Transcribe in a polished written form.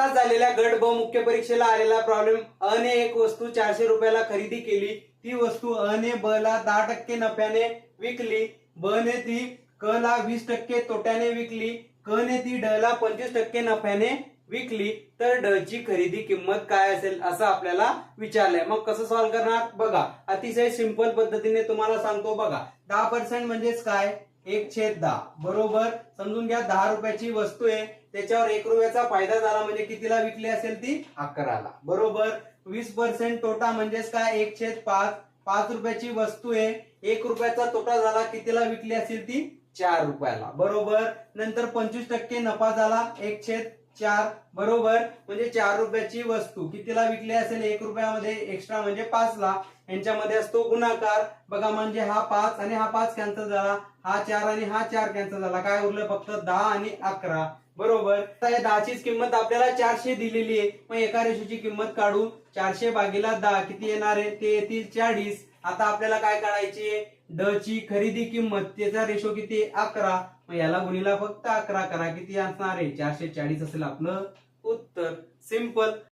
झालेल्या गट ब मुख्य परीक्षेला आलेला प्रॉब्लेम. अ ने एक वस्तू 400 रुपयाला खरेदी केली. ती वस्तू अ ने ब ला 10% नफ्याने विकली. ब ने ती क ला 20% तोट्याने विकली. क ने ती ड ला 25% नफ्याने विकली. तर ड ची खरेदी किंमत काय असेल असं आपल्याला विचारलंय. मग कसं सॉल्व्ह करणार बघा. अतिशय सिंपल पद्धतीने तुम्हाला सांगतो बघा. 10% म्हणजेच काय, 1/10 बरोबर. समजून घ्या 10 रुपयाची वस्तू आहे, त्याच्यावर 1 रुपयाचा फायदा झाला म्हणजे कितीला विकली असेल ती 11ला बरोबर. 20% तोटा म्हणजेच काय, 1/5. 5 रुपयाची वस्तू आहे, 1 रुपयाचा तोटा झाला, कितीला विकली असेल ती 4 रुपयाला बरोबर. नंतर 25% नफा झाला, 1/4 बरोबर. म्हणजे 4 रुपयाची वस्तू कितीला विकली असेल, 1 रुपयामध्ये एक्स्ट्रा म्हणजे 5ला. यांच्यामध्ये असतो गुणाकार बघा. म्हणजे हा 5 आणि हा 5 कॅन्सल झाला, हा 4 आणि हा 4 कॅन्सल झाला, काय उरलं फक्त 10 आणि 11 बरोबर. आता या 10 ची किंमत आपल्याला 400 दिलेली आहे. मग एका रेषेची किंमत काढू. 400 भागीला 10 किती येणार आहे, ते येतील 40. आता आपल्याला काय काढायची आहे, ड ची खरेदी किंमत, त्याचा रेशो किती 11. मग याला गुणीला फक्त 11 करा, किती असणार आहे 440 असेल आपलं उत्तर. सिंपल.